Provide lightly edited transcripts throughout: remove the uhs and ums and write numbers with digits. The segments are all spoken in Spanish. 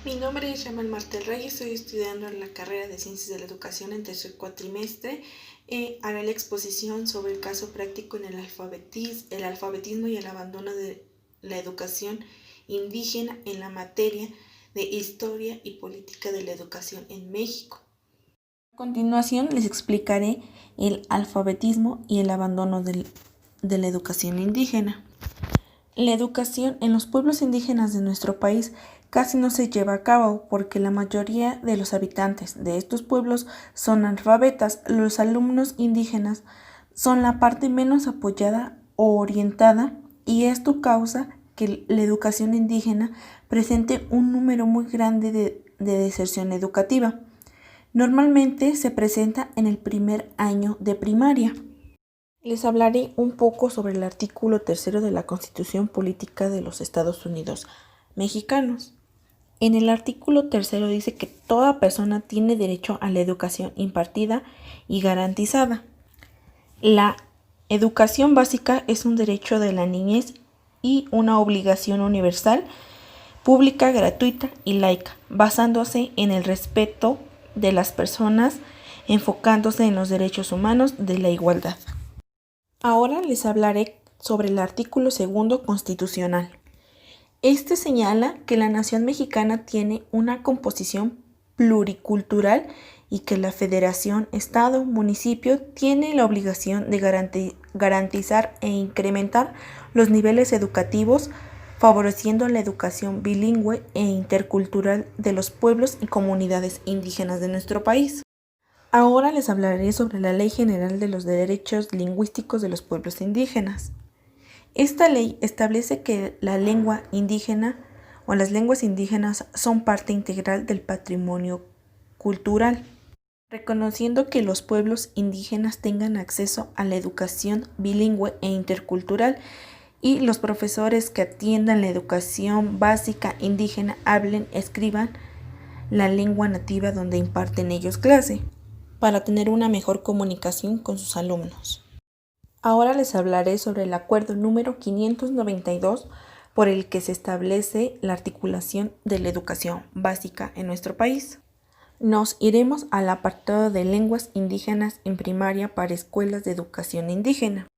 Mi nombre es Yamal Martel Reyes, estoy estudiando en la carrera de Ciencias de la Educación en tercer cuatrimestre. Haré la exposición sobre el caso práctico en el alfabetismo y el abandono de la educación indígena en la materia de Historia y Política de la Educación en México. A continuación les explicaré el alfabetismo y el abandono de la educación indígena. La educación en los pueblos indígenas de nuestro país casi no se lleva a cabo porque la mayoría de los habitantes de estos pueblos son analfabetas. Los alumnos indígenas son la parte menos apoyada o orientada y esto causa que la educación indígena presente un número muy grande de deserción educativa. Normalmente se presenta en el primer año de primaria. Les hablaré un poco sobre el artículo 3 de la Constitución Política de los Estados Unidos Mexicanos. En el artículo 3 dice que toda persona tiene derecho a la educación impartida y garantizada. La educación básica es un derecho de la niñez y una obligación universal, pública, gratuita y laica, basándose en el respeto de las personas, enfocándose en los derechos humanos de la igualdad. Ahora les hablaré sobre el artículo 2 constitucional. Este señala que la nación mexicana tiene una composición pluricultural y que la federación, estado, municipio tiene la obligación de garantizar e incrementar los niveles educativos, favoreciendo la educación bilingüe e intercultural de los pueblos y comunidades indígenas de nuestro país. Ahora les hablaré sobre la Ley General de los Derechos Lingüísticos de los Pueblos Indígenas. Esta ley establece que la lengua indígena o las lenguas indígenas son parte integral del patrimonio cultural, reconociendo que los pueblos indígenas tengan acceso a la educación bilingüe e intercultural y los profesores que atiendan la educación básica indígena hablen, escriban la lengua nativa donde imparten ellos clase, para tener una mejor comunicación con sus alumnos. Ahora les hablaré sobre el acuerdo número 592 por el que se establece la articulación de la educación básica en nuestro país. Nos iremos al apartado de lenguas indígenas en primaria para escuelas de educación indígena.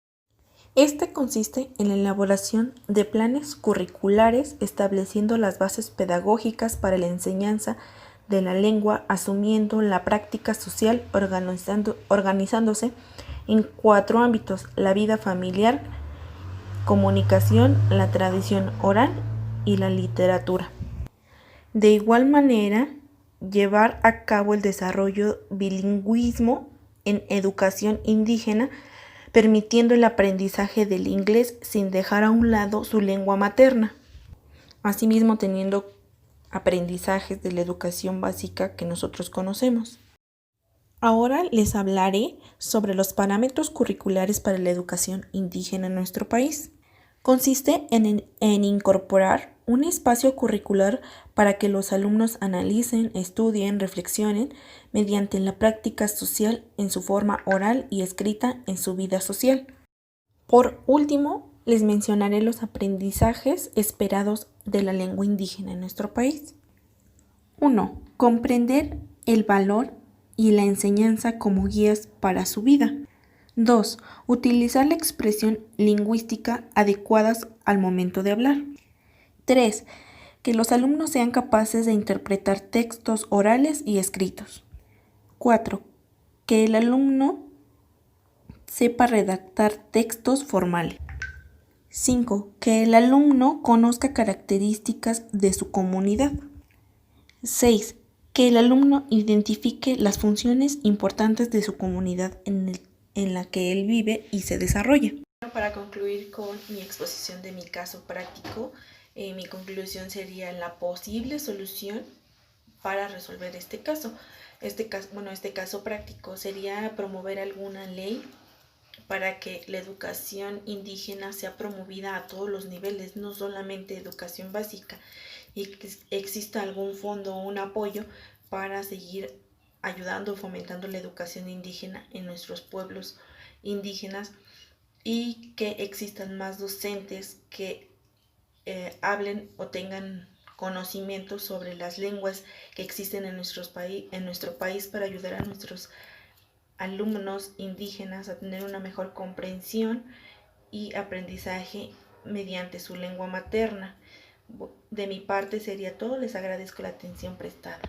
Este consiste en la elaboración de planes curriculares estableciendo las bases pedagógicas para la enseñanza de la lengua, asumiendo la práctica social, organizándose en 4 ámbitos: la vida familiar, comunicación, la tradición oral y la literatura. De igual manera, llevar a cabo el desarrollo bilingüismo en educación indígena, permitiendo el aprendizaje del inglés sin dejar a un lado su lengua materna. Asimismo, teniendo aprendizajes de la educación básica que nosotros conocemos. Ahora les hablaré sobre los parámetros curriculares para la educación indígena en nuestro país. Consiste en incorporar un espacio curricular para que los alumnos analicen, estudien, reflexionen mediante la práctica social en su forma oral y escrita en su vida social. Por último, les mencionaré los aprendizajes esperados de la lengua indígena en nuestro país. 1. Comprender el valor y la enseñanza como guías para su vida. 2. Utilizar la expresión lingüística adecuadas al momento de hablar. 3. Que los alumnos sean capaces de interpretar textos orales y escritos. 4. Que el alumno sepa redactar textos formales. 5. Que el alumno conozca características de su comunidad. 6. Que el alumno identifique las funciones importantes de su comunidad en la que él vive y se desarrolla. Para concluir con mi exposición de mi caso práctico, mi conclusión sería la posible solución para resolver este caso. Este caso práctico sería promover alguna ley para que la educación indígena sea promovida a todos los niveles, no solamente educación básica, y que exista algún fondo o un apoyo para seguir ayudando o fomentando la educación indígena en nuestros pueblos indígenas, y que existan más docentes que hablen o tengan conocimientos sobre las lenguas que existen en nuestro país para ayudar a nuestros alumnos indígenas a tener una mejor comprensión y aprendizaje mediante su lengua materna. De mi parte sería todo, les agradezco la atención prestada.